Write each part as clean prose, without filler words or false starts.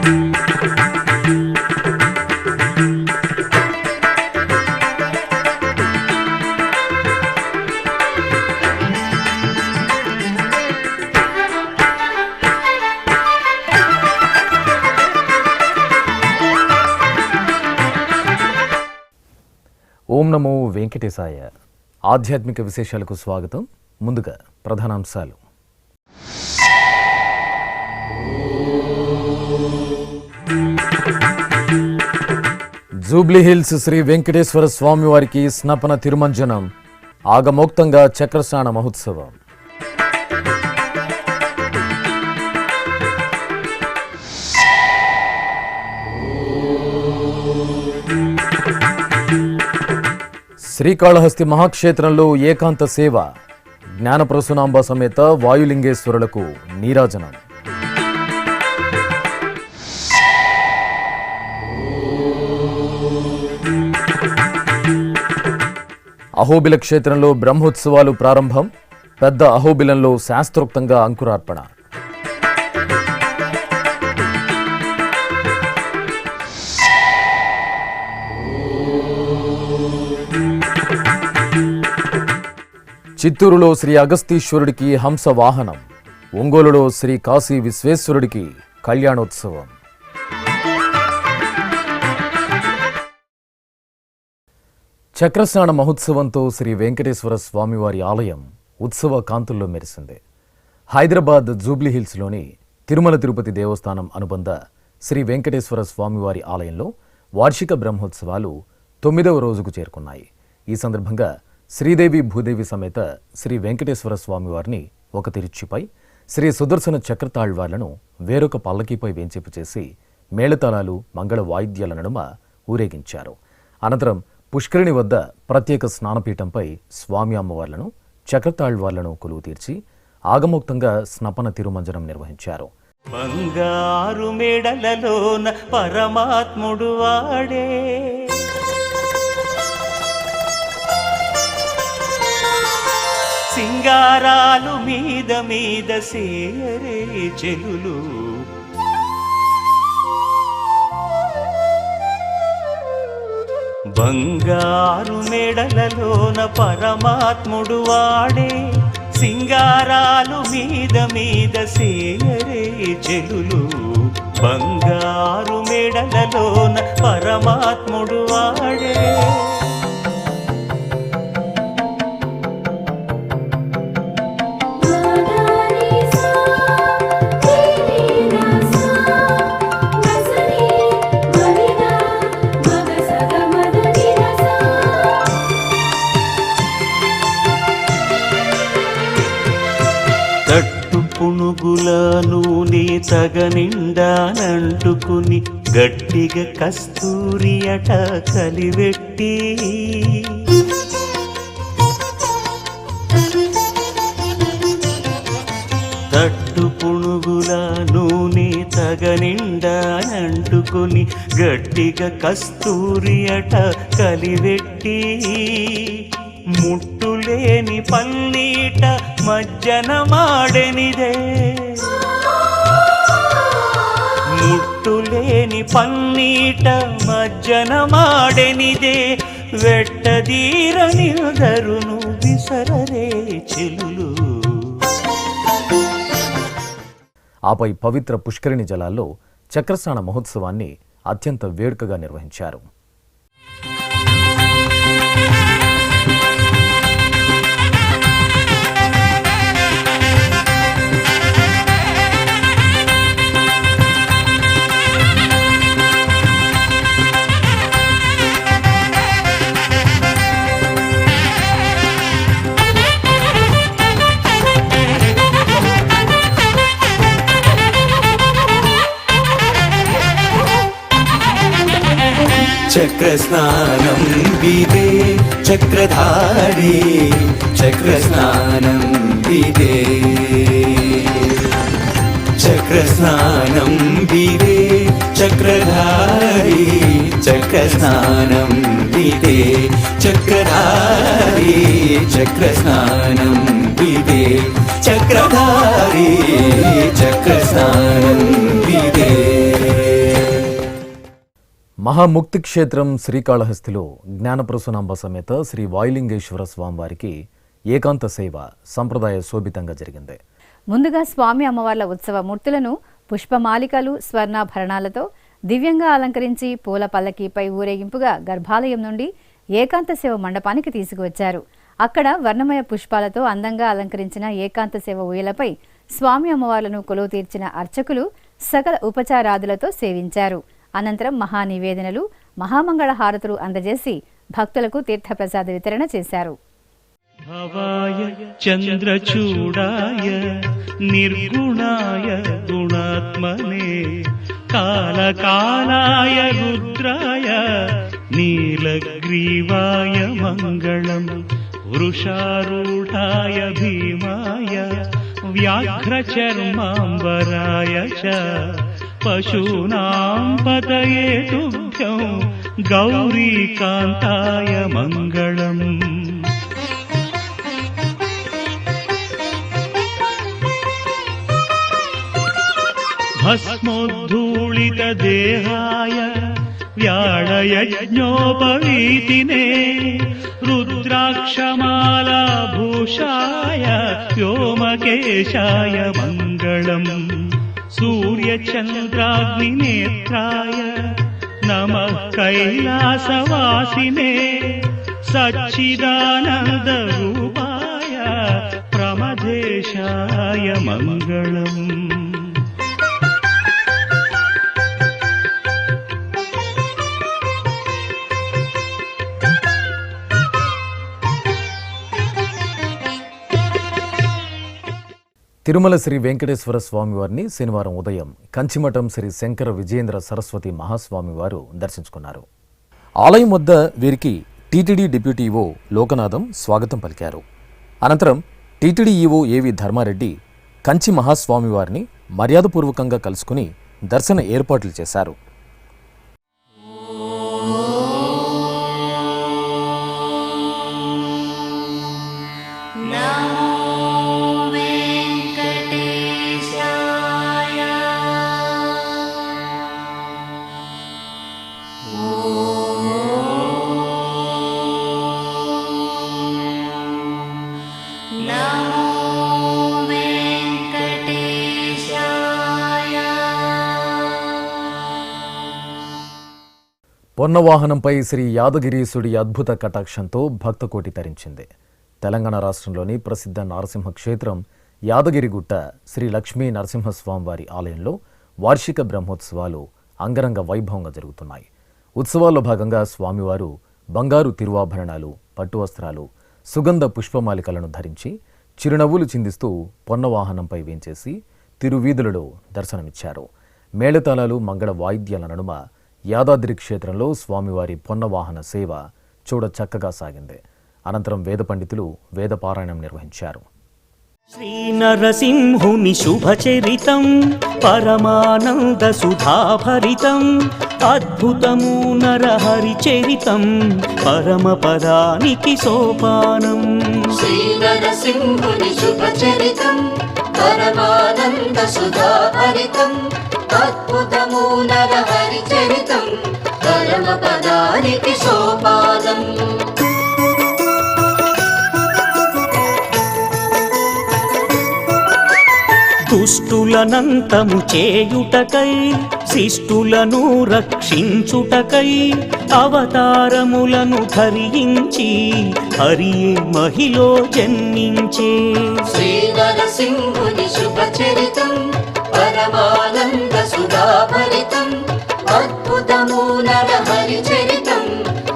ఓం నమో వెంకటేశాయ. ఆధ్యాత్మిక విశేషాలకు స్వాగతం. ముందుగా ప్రధానాంశాలు. జూబ్లీహిల్స్ శ్రీ వెంకటేశ్వర స్వామివారికి స్నపన తిరుమంజనం, ఆగమోక్తంగా చక్రస్నాన మహోత్సవం. శ్రీకాళహస్తి మహాక్షేత్రంలో ఏకాంత సేవ, జ్ఞానప్రసూనాంబ సమేత వాయులింగేశ్వరులకు నీరాజనం. అహోబిల క్షేత్రంలో బ్రహ్మోత్సవాలు ప్రారంభం, పెద్ద అహోబిలంలో శాస్త్రోక్తంగా అంకురార్పణ. చిత్తూరులో శ్రీ అగస్తీశ్వరుడికి హంస వాహనం, ఒంగోలులో శ్రీ కాశీ విశ్వేశ్వరుడికి కళ్యాణోత్సవం. చక్రస్నాన మహోత్సవంతో శ్రీ వెంకటేశ్వర స్వామివారి ఆలయం ఉత్సవ కాంతుల్లో మెరిసింది. హైదరాబాద్ జూబ్లీహిల్స్లోని తిరుమల తిరుపతి దేవస్థానం అనుబంధ శ్రీ వెంకటేశ్వర స్వామివారి ఆలయంలో వార్షిక బ్రహ్మోత్సవాలు 9వ రోజుకు చేరుకున్నాయి. ఈ సందర్భంగా శ్రీదేవి భూదేవి సమేత శ్రీ వెంకటేశ్వర స్వామివారిని ఒక తిరుచిపై, శ్రీ సుదర్శన చక్రతాళ్వార్లను వేరొక పల్లకీపై వేంచేపు చేసి మేళతాళాలు, మంగళ వాయిద్యాల నడుమ ఊరేగించారు. అనంతరం పుష్కరిణి వద్ద ప్రత్యేక స్నానపీఠంపై స్వామి అమ్మవార్లను, చక్రతాళ్వార్లను కొలువు తీర్చి ఆగమోక్తంగా స్నపన తిరుమంజనం నిర్వహించారు. బంగారు మేడలలోన పరమాత్ముడు వాడే, సింగారాలు మీద మీద సేయరే చెలులు, బంగారు మెడలలోన పరమాత్ముడు వాడే, సింగారాలు మీద మీద సేయరే చెలులు, బంగారు మెడలలోన పరమాత్ముడు వాడే. పునుగుల నూనె తగనిండానంటుకుని గట్టిగా కస్తూరి అట కలివెట్టి, తట్టు పునుగుల నూనె తగనిండానంటుకుని గట్టిగా కస్తూరి అట కలివెట్టి, ముట్టులేని పల్లీట మజ్జన మాడెనిదే, ముట్టులేని పన్నీట మజ్జన మాడెనిదే, వెట్టదీర నిరుదరును విసరరే చెలులు. ఆపై పవిత్ర పుష్కరిణి జలాల్లో చక్రస్నాన మహోత్సవాన్ని అత్యంత వేడుకగా నిర్వహించారు. చక్రస్నానం విదే చక్రధారి, చక్రస్నానం విదే, చక్రస్నానం విదే చక్రధారి, చక్రస్నానం విదే చక్రధారి, చక్రస్నానం విదే చక్రధారి, చక్రస్నానం విదే. మహాముక్తి క్షేత్రం శ్రీకాళహస్తిలో జ్ఞానప్రసూనాంబ సమేత శ్రీ వాయులింగేశ్వర స్వామివారికి ఏకాంత సేవ సంప్రదాయ శోభితంగా జరిగింది. ముందుగా స్వామి అమ్మవార్ల ఉత్సవ మూర్తులను పుష్పమాలికలు స్వర్ణాభరణాలతో దివ్యంగా అలంకరించి పూల పల్లకీపై ఊరేగింపుగా గర్భాలయం నుండి ఏకాంత సేవ మండపానికి తీసుకువచ్చారు. అక్కడ వర్ణమయ పుష్పాలతో అందంగా అలంకరించిన ఏకాంత సేవ ఊయలపై స్వామి అమ్మవార్లను కొలువు తీర్చిన అర్చకులు సకల ఉపచారాదులతో సేవించారు. అనంతరం మహానివేదనలు, మహామంగళ హారతులు అందజేసి భక్తులకు తీర్థప్రసాద వితరణ చేశారు. భవాయ చంద్రచూడాయ నిర్గుణాయ గుణాత్మనే కాలకాలాయ రుద్రాయ నీలగ్రీవాయ మంగళం వృషారూఢాయ భీమాయ వ్యాఘ్రచర్మాంబరాయ చ పశూనాం పతయే తుభ్యం గౌరీకాంతాయ మంగళం. భస్మోద్ధూళిత దేహాయ వ్యాళయజ్ఞోపవీతినే రుద్రాక్షమాలాభూషాయ వ్యోమకేశాయ మంగళం. సూర్యచంద్రాగ్నినేత్రాయ నమః కైలాసవాసినే సచ్చిదానందరూపాయ ప్రమదేశాయ మంగళం. తిరుమల శ్రీ వెంకటేశ్వర స్వామివారిని శనివారం ఉదయం కంచిమఠం శ్రీ శంకర విజయేంద్ర సరస్వతి మహాస్వామి వారు దర్శించుకున్నారు. ఆలయం వద్ద వీరికి టీటీడీ డిప్యూటీ ఈవో లోకనాథం స్వాగతం పలికారు. అనంతరం టీటీడీ ఈవో ఏవి ధర్మారెడ్డి కంచి మహాస్వామి వారిని మర్యాదపూర్వకంగా కలుసుకుని దర్శన ఏర్పాట్లు చేశారు. పొన్నవాహనంపై శ్రీ యాదగిరీశుడి అద్భుత కటాక్షంతో భక్తకోటి తరించింది. తెలంగాణ రాష్ట్రంలోని ప్రసిద్ధ నరసింహ క్షేత్రం యాదగిరిగుట్ట శ్రీ లక్ష్మీ నరసింహస్వామివారి ఆలయంలో వార్షిక బ్రహ్మోత్సవాలు అంగరంగ వైభవంగా జరుగుతున్నాయి. ఉత్సవాల్లో భాగంగా స్వామివారు బంగారు తిరువాభరణాలు, పట్టు వస్త్రాలు, సుగంధ పుష్పమాలికలను ధరించి చిరునవ్వులు చిందిస్తూ పొన్నవాహనంపై వేంచేసి తిరువీధులలో దర్శనమిచ్చారు. మేళతాళాలు, మంగళ వాయిద్యాల నడుమ యాదాద్రి క్షేత్రంలో స్వామివారి పొన్నవాహన సేవ చూడ చక్కగా సాగింది. అనంతరం వేద పండితులు వేదపారాయణం నిర్వహించారు. శ్రీ నరసింహుని శుభచరితం పరమానంద సుధాభరితం అద్భుతము నరహరి చరితం పరమపదానికి సోపానం. శ్రీ నరసింహుని శుభచరితం పరమానంద సుధాభరితం అద్భుతము నరహరి చరితం పరమపదానికి సోపానం. దుష్టులనంతము చేయుటకై శిష్టులను రక్షించుటకై అవతారములను ధరించి హరియే మహిలో జన్మించే. శ్రీ నరసింహుని శుభచరితం పరమానంద సుధాభరితం అద్భుతము నరహరి చరితం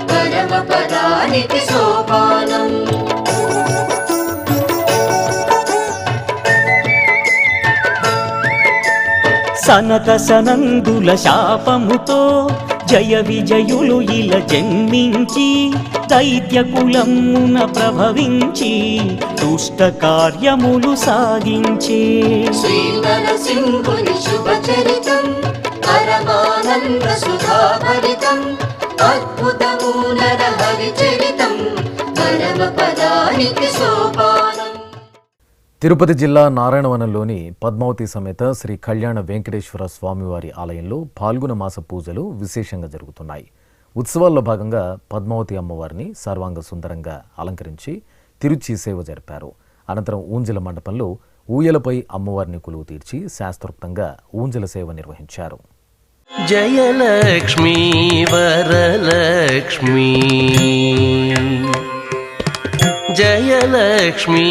పరమపదానికి సోపానం. సనక సనందుల శాపముతో జయ విజయులు ఇలా జన్మించి దైత్య కులమున ప్రభవించి దుష్ట కార్యములు సాగించే. శ్రీ నరసింహుని శుభచరితం పరమానంద సుధాభరితం అద్భుతము నరహరి చరితం పరమపదానికి సోపానం. తిరుపతి జిల్లా నారాయణవనంలోని పద్మావతి సమేత శ్రీ కళ్యాణ వెంకటేశ్వర స్వామివారి ఆలయంలో పాల్గొన మాస పూజలు విశేషంగా జరుగుతున్నాయి. ఉత్సవాల్లో భాగంగా పద్మావతి అమ్మవారిని సర్వాంగ సుందరంగా అలంకరించి తిరుచి సేవ జరిపారు. అనంతరం ఊంజల మండపంలో ఊయలపై అమ్మవారిని కొలువు తీర్చి శాస్త్రోక్తంగా ఊంజల సేవ నిర్వహించారు. జయలక్ష్మీ వరలక్ష్మీ జయలక్ష్మీ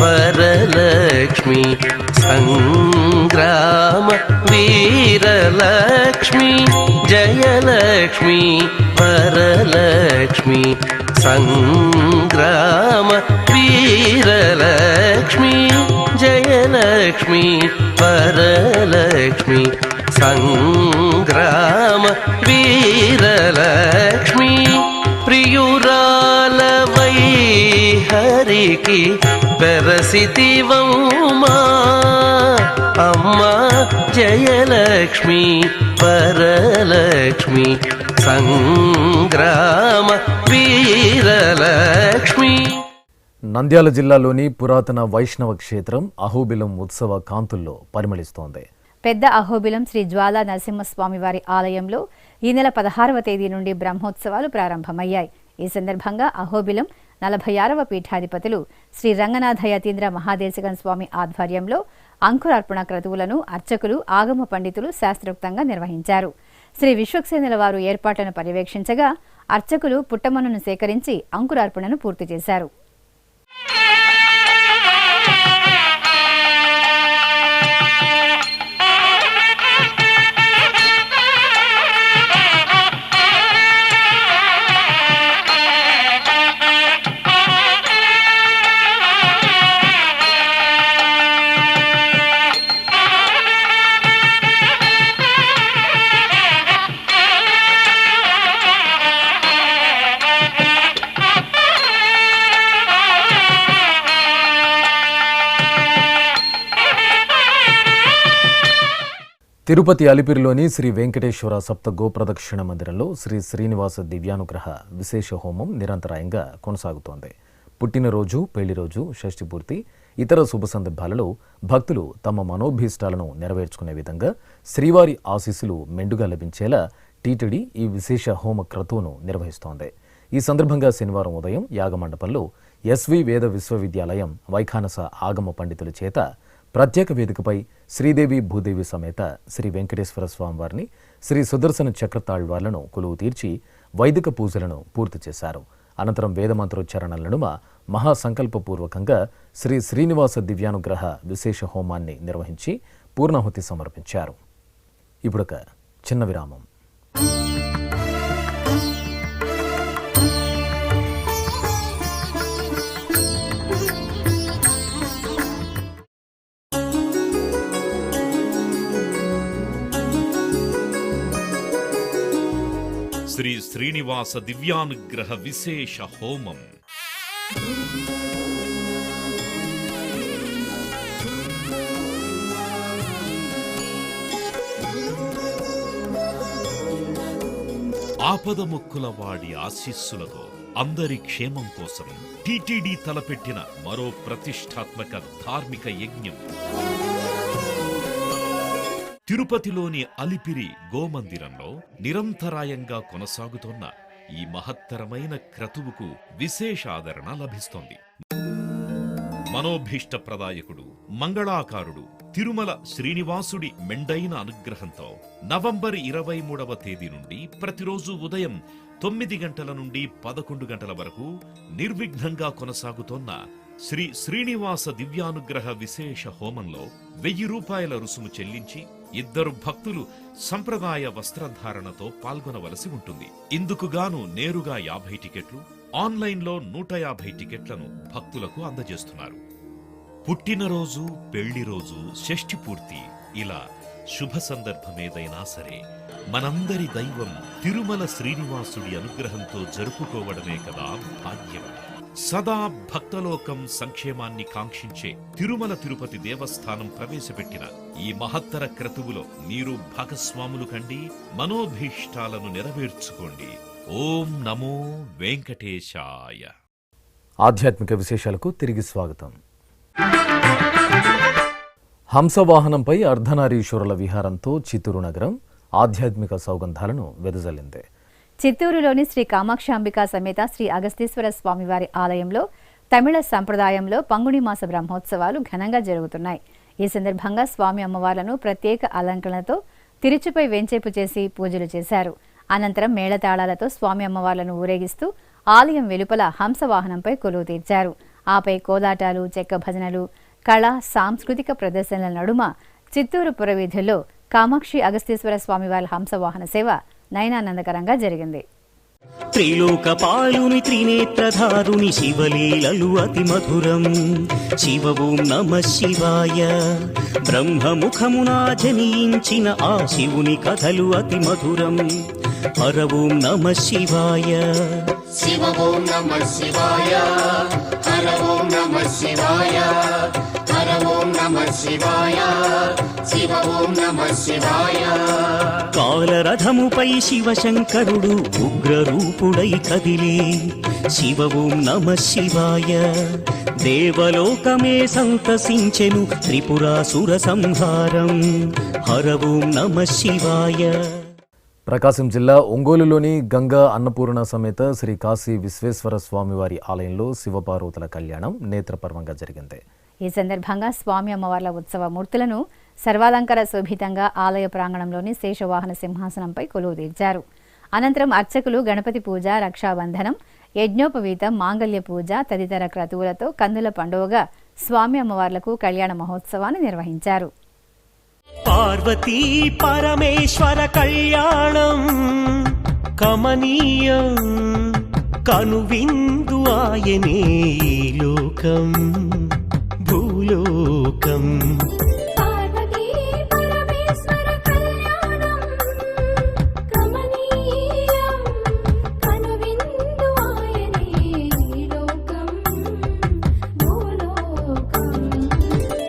వరలక్ష్మీ సంగ్రామ వీరలక్ష్మీ జయలక్ష్మీ వరలక్ష్మీ సంగ్రామ వీరలక్ష్మీ జయలక్ష్మీ వరలక్ష్మీ సంగ్రామ వీరలక్ష్మీ ప్రియురాలవై హరికి పెరసితివౌమా అమ్మా జయలక్ష్మీ వరలక్ష్మీ సంగ్రామ వీరలక్ష్మీ. నంద్యాల జిల్లాలోని పురాతన వైష్ణవ క్షేత్రం అహోబిలం ఉత్సవ కాంతుల్లో పరిమళిస్తోంది. పెద్ద అహోబిలం శ్రీ జ్వాలా నరసింహస్వామివారి ఆలయంలో ఈ నెల 16వ తేదీ నుండి బ్రహ్మోత్సవాలు ప్రారంభమయ్యాయి. ఈ సందర్భంగా అహోబిలం 46వ పీఠాధిపతులు శ్రీ రంగనాథ యతీంద్ర మహాదేశికన్ స్వామి ఆధ్వర్యంలో అంకురార్పణ క్రతువులను అర్చకులు, ఆగమ పండితులు శాస్త్రోక్తంగా నిర్వహించారు. శ్రీ విశ్వక్సేనుల వారు ఏర్పాట్లను పర్యవేక్షించగా అర్చకులు పుట్టమన్నును సేకరించి అంకురార్పణను పూర్తి చేశారు. తిరుపతి అలిపిరిలోని శ్రీ వెంకటేశ్వర సప్త గోప్రదక్షిణ మందిరంలో శ్రీ శ్రీనివాస దివ్యానుగ్రహ విశేష హోమం నిరంతరాయంగా కొనసాగుతోంది. పుట్టినరోజు, పెళ్లిరోజు, షష్ఠి పూర్తి, ఇతర శుభ సందర్భాలలో భక్తులు తమ మనోభీష్టాలను నెరవేర్చుకునే విధంగా శ్రీవారి ఆశీస్సులు మెండుగా లభించేలా టీటీడీ ఈ విశేష హోమ క్రతువును నిర్వహిస్తోంది. ఈ సందర్భంగా శనివారం ఉదయం యాగమండపంలో ఎస్వి వేద విశ్వవిద్యాలయం వైఖానస ఆగమ పండితుల చేత ప్రత్యేక వేదికపై శ్రీదేవి భూదేవి సమేత శ్రీ వెంకటేశ్వర స్వామివారిని, శ్రీ సుదర్శన చక్రతాళ్వార్లను కొలువు తీర్చి వైదిక పూజలను పూర్తి చేశారు. అనంతరం వేదమంత్రోచ్చారణల నడుమ మహాసంకల్పపూర్వకంగా శ్రీ శ్రీనివాస దివ్యానుగ్రహ విశేష హోమాన్ని నిర్వహించి పూర్ణాహుతి సమర్పించారు. ఇప్పుడొక చిన్న విరామం. శ్రీ శ్రీనివాస దివ్యానుగ్రహ విశేష హోమం. ఆపదముక్కుల వాడి ఆశీస్సులతో అందరి క్షేమం కోసం టీటీడీ తలపెట్టిన మరో ప్రతిష్టాత్మక ధార్మిక యజ్ఞం. తిరుపతిలోని అలిపిరి గోమందిరంలో నిరంతరాయంగా కొనసాగుతోన్న ఈ మహత్తరమైన క్రతువుకు విశేష ఆదరణ లభిస్తోంది. మనోభీష్ట ప్రదాయకుడు, మంగళాకారుడు తిరుమల శ్రీనివాసుడి మెండైన అనుగ్రహంతో నవంబర్ 23వ తేదీ నుండి ప్రతిరోజు ఉదయం 9 గంటల నుండి 11 గంటల వరకు నిర్విఘ్నంగా కొనసాగుతోన్న శ్రీ శ్రీనివాస దివ్యానుగ్రహ విశేష హోమంలో 1000 రూపాయల రుసుము చెల్లించి 2 భక్తులు సంప్రదాయ వస్త్రధారణతో పాల్గొనవలసి ఉంటుంది. ఇందుకుగాను నేరుగా 50 టికెట్లు, ఆన్లైన్లో 150 టికెట్లను భక్తులకు అందజేస్తున్నారు. పుట్టినరోజు, పెళ్లిరోజు, షష్ఠి పూర్తి ఇలా శుభ సందర్భమేదైనా సరే మనందరి దైవం తిరుమల శ్రీనివాసుడి అనుగ్రహంతో జరుపుకోవడమే కదా భాగ్యం. సదా భక్తలోకం సంక్షేమాన్ని కాంక్షించే తిరుమల తిరుపతి దేవస్థానం ప్రవేశపెట్టిన ఈ మహత్తర క్రతువులో మీరు భాగస్వాములు కండి, మనోభీష్టాలను నెరవేర్చుకోండి. ఓం నమో వెంకటేశాయ. ఆధ్యాత్మిక విశేషాలకు తిరిగి స్వాగతం. హంసవాహనంపై అర్ధనారీశ్వరుల విహారంతో చిత్తూరు నగరం ఆధ్యాత్మిక సౌగంధాలను వెదజల్లింది. చిత్తూరులోని శ్రీ కామాక్షాంబికా సమేత శ్రీ అగస్తీశ్వర స్వామివారి ఆలయంలో తమిళ సంప్రదాయంలో పంగుణి మాస బ్రహ్మోత్సవాలు ఘనంగా జరుగుతున్నాయి. ఈ సందర్భంగా స్వామి అమ్మవార్లను ప్రత్యేక అలంకరణతో తిరుచుపై వెంచేపు చేసి పూజలు చేశారు. అనంతరం మేళతాళాలతో స్వామి అమ్మవార్లను ఊరేగిస్తూ ఆలయం వెలుపల హంసవాహనంపై కొలువు తీర్చారు. ఆపై కోలాటాలు, చెక్క భజనలు, కళా సాంస్కృతిక ప్రదర్శనల నడుమ చిత్తూరు పురవీధుల్లో కామాక్షి అగస్తీశ్వర స్వామివారి హంసవాహన సేవ నయనానందకరంగా జరిగింది. త్రిలోకపాలుని త్రినేత్రధారుని శివలీలలు అతి మధురం. శివ ఓం నమః శివాయ. బ్రహ్మముఖమునా జనించిన ఆ శివుని కథలు అతి మధురం. హర ఓం నమః శివాయ. శివ ఓం నమః శివాయ. హర ఓం నమః శివాయ. హర ఓం నమః శివాయ. శివ ఓం నమః శివాయ. కాలరథముపై శివశంకరుడు ఉగ్రరూపుడై కదిలే. శివ ఓం నమః శివాయ. దేవలోకమే సంతసించెను త్రిపురాసుర సంహారం. హర ఓం నమః శివాయ. ప్రకాశం జిల్లా ఒంగోలులోని గంగా అన్నపూర్ణ సమేత శ్రీ కాశీ విశ్వేశ్వర స్వామివారి ఆలయంలో శివపార్వతుల కళ్యాణం నేత్రపర్వంగా జరిగింది. ఈ సందర్భంగా స్వామి అమ్మవార్ల ఉత్సవ మూర్తులను సర్వాలంకార శోభితంగా ఆలయ ప్రాంగణంలోని శేషవాహన సింహాసనంపై కొలువు తీర్చారు. అనంతరం అర్చకులు గణపతి పూజ, రక్షాబంధనం, యజ్ఞోపవీతం, మాంగళ్య పూజ తదితర క్రతువులతో కన్నుల పండుగగా స్వామి అమ్మవార్లకు కళ్యాణ మహోత్సవాన్ని నిర్వహించారు. పార్వతీ పరమేశ్వర కళ్యాణం కమనీయం. కనువిందు ఆయనే లోకం భూలోకం.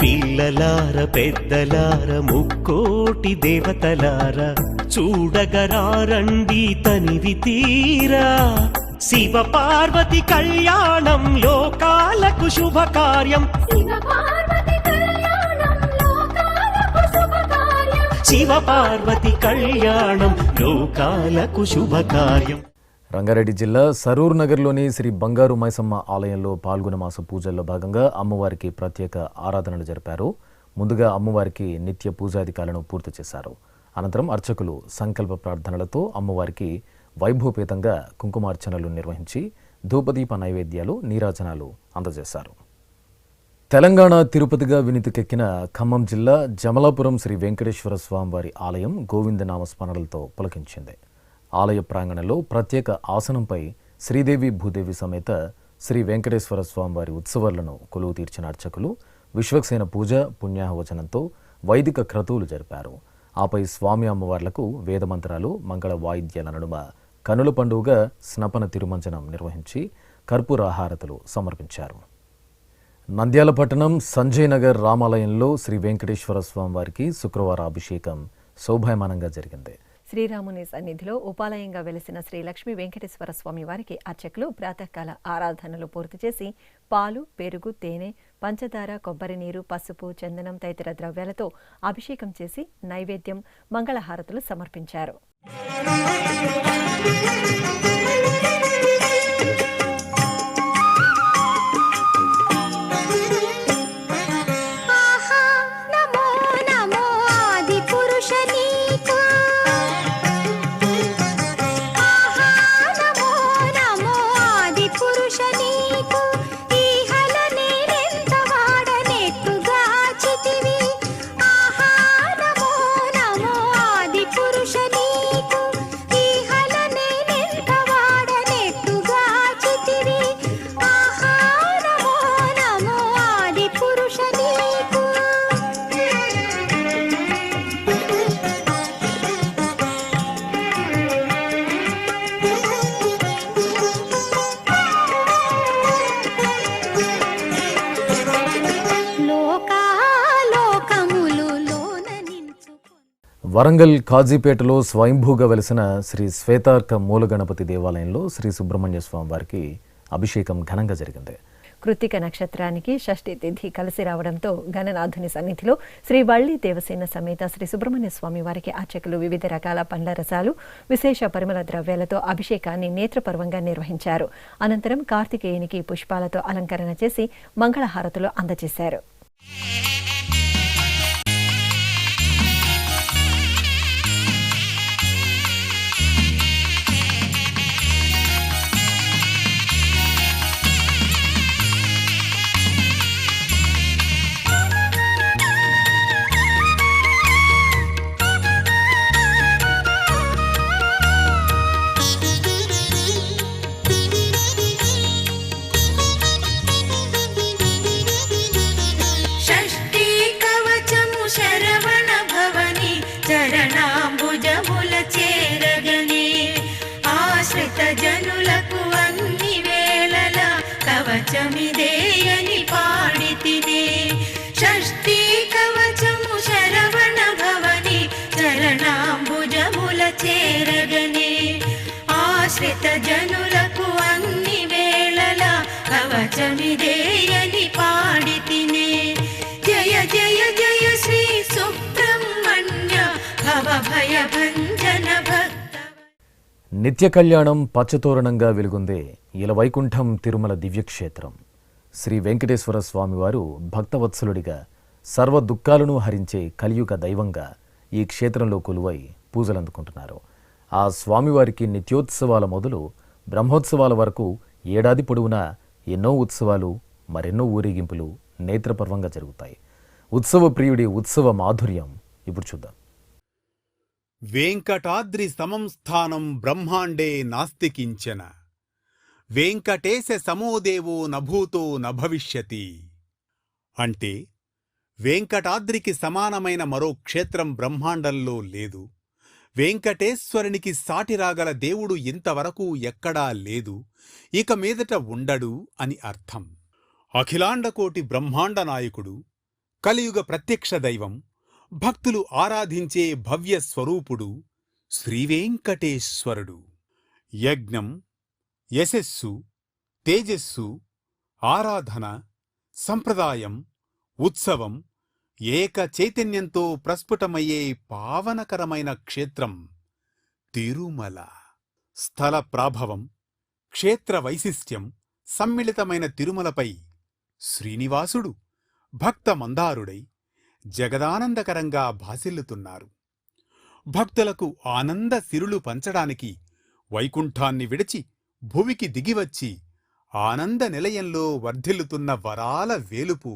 పిల్లలార పెద్దలార ముక్కోటి దేవతలార చూడగరారండి తనివి తీరా. శివ పార్వతి కళ్యాణం లోకాలకు శుభకార్యం. శివ పార్వతి కళ్యాణం లోకాలకు శుభకార్యం. రంగారెడ్డి జిల్లా సరూర్ నగర్లోని శ్రీ బంగారు మైసమ్మ ఆలయంలో పాల్గొన మాస పూజల్లో భాగంగా అమ్మవారికి ప్రత్యేక ఆరాధనలు జరిపారు. ముందుగా అమ్మవారికి నిత్య పూజాధికాలను పూర్తి చేశారు. అనంతరం అర్చకులు సంకల్ప ప్రార్థనలతో అమ్మవారికి వైభవపేతంగా కుంకుమార్చనలు నిర్వహించి ధూపదీప నైవేద్యాలు, నీరాజనాలు అందజేశారు. తెలంగాణ తిరుపతిగా వినితికెక్కిన ఖమ్మం జిల్లా జమలాపురం శ్రీ వెంకటేశ్వర స్వామివారి ఆలయం గోవిందనామస్మరణలతో పులకించింది. ఆలయ ప్రాంగణంలో ప్రత్యేక ఆసనంపై శ్రీదేవి భూదేవి సమేత శ్రీ వెంకటేశ్వర స్వామివారి ఉత్సవాలను కొలువు తీర్చిన అర్చకులు విశ్వక్సేన పూజ, పుణ్యాహవచనంతో వైదిక క్రతువులు జరిపారు. ఆపై స్వామి అమ్మవార్లకు వేదమంత్రాలు, మంగళ వాయిద్యాల నడుమ కనుల పండుగగా స్నపన తిరుమంజనం నిర్వహించి కర్పూర హారతులు సమర్పించారు. నంద్యాల పట్టణం సంజయ్ నగర్ రామాలయంలో శ్రీ వెంకటేశ్వర స్వామివారికి శుక్రవారం అభిషేకం శోభాయమానంగా జరిగింది. శ్రీరాముని సన్నిధిలో ఉపాలయంగా వెలిసిన శ్రీ లక్ష్మీ వెంకటేశ్వర స్వామి వారికి అర్చకులు ప్రాతకాల ఆరాధనలు పూర్తి చేసి పాలు, పెరుగు, తేనె, పంచదార, కొబ్బరి నీరు, పసుపు, చందనం తదితర ద్రవ్యాలతో అభిషేకం చేసి నైవేద్యం, మంగళహారతులు సమర్పించారు. వరంగల్ కాజీపేటలో స్వయంభూగా వెలిసిన శ్రీ శ్వేతార్క మూలగణపతి దేవాలయంలో శ్రీ సుబ్రహ్మణ్య స్వామి వారికి అభిషేకం ఘనంగా జరిగింది. కృత్తిక నక్షత్రానికి షష్ఠి తిథి కలిసి రావడంతో గణనాథుని సన్నిధిలో శ్రీ వల్లి దేవసేన సమేత శ్రీ సుబ్రహ్మణ్య స్వామి వారికి అర్చకులు వివిధ రకాల పండ్ల రసాలు విశేష పరిమళ ద్రవ్యాలతో అభిషేకాన్ని నేత్రపర్వంగా నిర్వహించారు. అనంతరం కార్తికేయునికి పుష్పాలతో అలంకరణ చేసి మంగళహారతులు అందజేశారు. షష్ఠీ కవచము శరవణ భవని చరణాంబుజముల చేరగనే ఆశ్రిత జనులకు అన్ని వేళల కవచమిదేయని పాడితినే. షష్ఠీ కవచము శరవణ భవని చరణాంబుజముల చేరగనే ఆశ్రిత జనులకు అన్ని వేళల కవచమిదేయని పాడితినే. జయ జయ జయ శ్రీ సుబ్రహ్మణ్య భవ భయ భంజన భక్త. నిత్య కళ్యాణం పచ్చతోరణంగా వెలుగుందే ఇలవైకుంఠం తిరుమల దివ్యక్షేత్రం. శ్రీ వెంకటేశ్వర స్వామివారు భక్తవత్సలుడిగా సర్వ దుఃఖాలను హరించే కలియుగ దైవంగా ఈ క్షేత్రంలో కొలువై పూజలందుకుంటున్నారు. ఆ స్వామివారికి నిత్యోత్సవాల మొదలు బ్రహ్మోత్సవాల వరకు ఏడాది పొడవునా ఎన్నో ఉత్సవాలు, మరెన్నో ఊరేగింపులు నేత్రపర్వంగా జరుగుతాయి. ఉత్సవ ప్రియుడి ఉత్సవ మాధుర్యం ఇప్పుడు చూద్దాం. వెంకటాద్రి సమం స్థానం బ్రహ్మాండే నాస్తి కించన వెంకటేశ సమోదేవో నభూతో నభవిష్యతి. అంటే వెంకటాద్రికి సమానమైన మరో క్షేత్రం బ్రహ్మాండంలో లేదు. వెంకటేశ్వరునికి సాటిరాగల దేవుడు ఇంతవరకు ఎక్కడా లేదు, ఇక మీదట ఉండడు అని అర్థం. అఖిలాండకోటి బ్రహ్మాండ నాయకుడు, కలియుగ ప్రత్యక్ష దైవం, భక్తులు ఆరాధించే భవ్య స్వరూపుడు శ్రీవేంకటేశ్వరుడు. యజ్ఞం, యశస్సు, తేజస్సు, ఆరాధన, సంప్రదాయం, ఉత్సవం ఏక చైతన్యంతో ప్రస్ఫుటమయ్యే పావనకరమైన క్షేత్రం తిరుమల. స్థల ప్రాభవం, క్షేత్ర వైశిష్ట్యం సమ్మిళితమైన తిరుమలపై శ్రీనివాసుడు భక్త మందారుడై జగదానందకరంగా భాసిల్లుతున్నారు. భక్తులకు ఆనంద సిరులు పంచడానికి వైకుంఠాన్ని విడిచి భువికి దిగివచ్చి ఆనంద నిలయంలో వర్ధిల్లుతున్న వరాల వేలుపు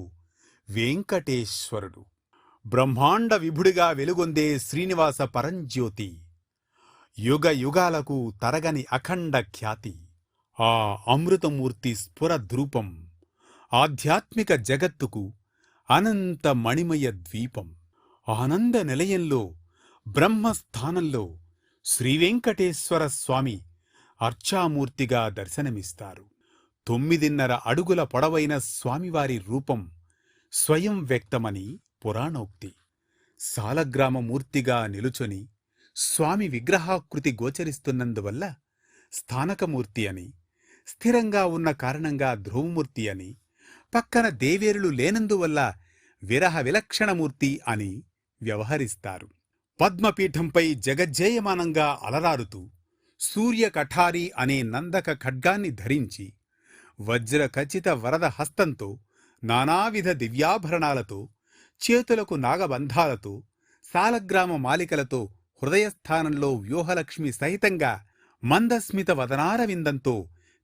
వెంకటేశ్వరుడు. బ్రహ్మాండ విభుడిగా వెలుగొందే శ్రీనివాస పరంజ్యోతి, యుగ యుగాలకు తరగని అఖండ ఖ్యాతి. ఆ అమృతమూర్తి స్ఫురద్రూపం ఆధ్యాత్మిక జగత్తుకు అనంత మణిమయ ద్వీపం. ఆనంద నిలయంలో బ్రహ్మస్థానంలో శ్రీవెంకటేశ్వర స్వామి అర్చామూర్తిగా దర్శనమిస్తారు. 9.5 అడుగుల పొడవైన స్వామివారి రూపం స్వయం వ్యక్తమని పురాణోక్తి. సాలగ్రామమూర్తిగా నిలుచొని స్వామి విగ్రహాకృతి గోచరిస్తున్నందువల్ల స్థానకమూర్తి అని, స్థిరంగా ఉన్న కారణంగా ధ్రువమూర్తి అని, పక్కన దేవేరులు లేనందువల్ల విరహ విలక్షణమూర్తి అని వ్యవహరిస్తారు. పద్మపీఠంపై జగజ్జేయమానంగా అలరారుతూ సూర్య కఠారి అనే నందక ఖడ్గాన్ని ధరించి వజ్రఖచిత వరద హస్తంతో నానావిధ దివ్యాభరణాలతో, చేతులకు నాగబంధాలతో, సాలగ్రామ మాలికలతో హృదయస్థానంలో వ్యూహలక్ష్మి సహితంగా మందస్మిత వదనారవిందంతో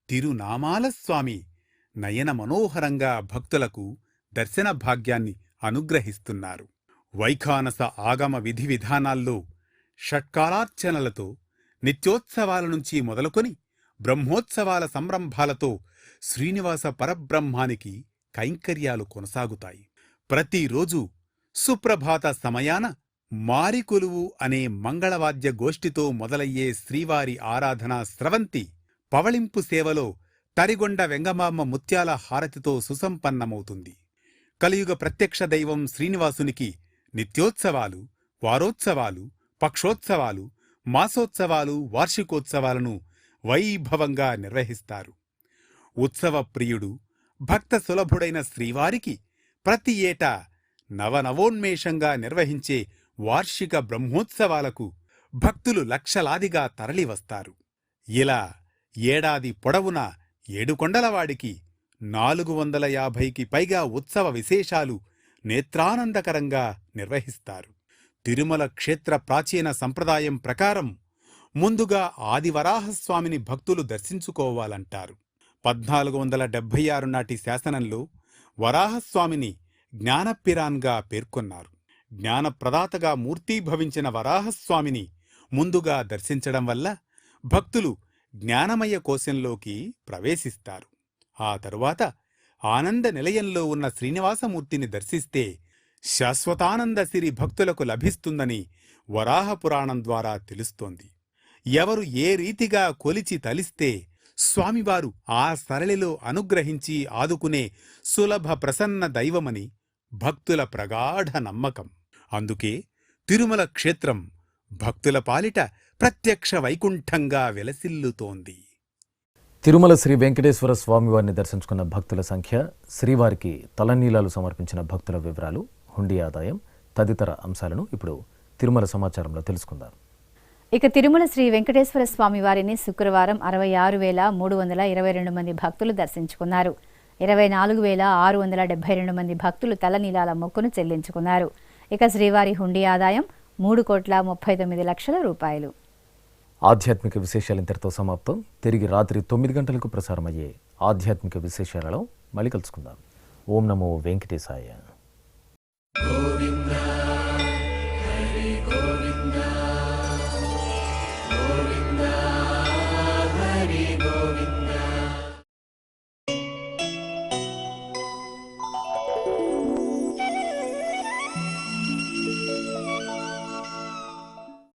తిరునామాల స్వామి నయన మనోహరంగా భక్తులకు దర్శన భాగ్యాన్ని అనుగ్రహిస్తున్నారు. వైఖానస ఆగమ విధి విధానాల్లో షట్కాలార్చనలతో నిత్యోత్సవాల నుంచి మొదలుకొని బ్రహ్మోత్సవాల సంరంభాలతో శ్రీనివాస పరబ్రహ్మానికి కైంకర్యాలు కొనసాగుతాయి. ప్రతిరోజు సుప్రభాత సమయాన మారికొలువు అనే మంగళవాద్య గోష్ఠితో మొదలయ్యే శ్రీవారి ఆరాధనా స్రవంతి పవళింపు సేవలో తరిగొండ వెంగమాంబ ముత్యాల హారతితో సుసంపన్నమవుతుంది. కలియుగ ప్రత్యక్ష దైవం శ్రీనివాసునికి నిత్యోత్సవాలు, వారోత్సవాలు, పక్షోత్సవాలు, మాసోత్సవాలు, వార్షికోత్సవాలను వైభవంగా నిర్వహిస్తారు. ఉత్సవ ప్రియుడు, భక్త సులభుడైన శ్రీవారికి ప్రతి ఏటా నవనవోన్మేషంగా నిర్వహించే వార్షిక బ్రహ్మోత్సవాలకు భక్తులు లక్షలాదిగా తరలివస్తారు. ఇలా ఏడాది పొడవునా ఏడుకొండలవాడికి 450కి పైగా ఉత్సవ విశేషాలు నేత్రానందకరంగా నిర్వహిస్తారు. తిరుమల క్షేత్ర ప్రాచీన సంప్రదాయం ప్రకారం ముందుగా ఆదివరాహస్వామిని భక్తులు దర్శించుకోవాలంటారు. 1476 నాటి శాసనంలో వరాహస్వామిని జ్ఞానపిరాన్గా పేర్కొన్నారు. జ్ఞానప్రదాతగా మూర్తీభవించిన వరాహస్వామిని ముందుగా దర్శించడం వల్ల భక్తులు జ్ఞానమయ కోశంలోకి ప్రవేశిస్తారు. ఆ తరువాత ఆనంద నిలయంలో ఉన్న శ్రీనివాసమూర్తిని దర్శిస్తే శాశ్వతానంద సిరి భక్తులకు లభిస్తుందని వరాహపురాణం ద్వారా తెలుస్తోంది. ఎవరు ఏ రీతిగా కొలిచి తలిస్తే స్వామివారు ఆ సరళిలో అనుగ్రహించి ఆదుకునే సులభ ప్రసన్న దైవమని భక్తుల ప్రగాఢ నమ్మకం. అందుకే తిరుమల క్షేత్రం భక్తుల పాలిట ప్రత్యక్ష వైకుంఠంగా వెలసిల్లుతోంది. తిరుమల శ్రీ వెంకటేశ్వర స్వామివారిని దర్శించుకున్న భక్తుల సంఖ్య, శ్రీవారికి తలనీలాలు సమర్పించిన భక్తుల వివరాలు, హుండీ ఆదాయం తదితర అంశాలను ఇప్పుడు తిరుమల సమాచారంలో తెలుసుకుందాం. ఇక తిరుమల శ్రీ వెంకటేశ్వర స్వామి వారిని శుక్రవారం 66,322 మంది భక్తులు దర్శించుకున్నారు. 24,672 మంది భక్తులు తలనీలాల మొక్కును చెల్లించుకున్నారు. ఇక శ్రీవారి హుండీ ఆదాయం 3,39,00,000 రూపాయలు. ఆధ్యాత్మిక విశేషాలు ఇంతటితో సమాప్తం. తిరిగి రాత్రి 9 గంటలకు ప్రసారమయ్యే ఆధ్యాత్మిక విశేషాలలో మళ్ళీ కలుసుకుందాం. ఓం నమో వెంకటేశాయ.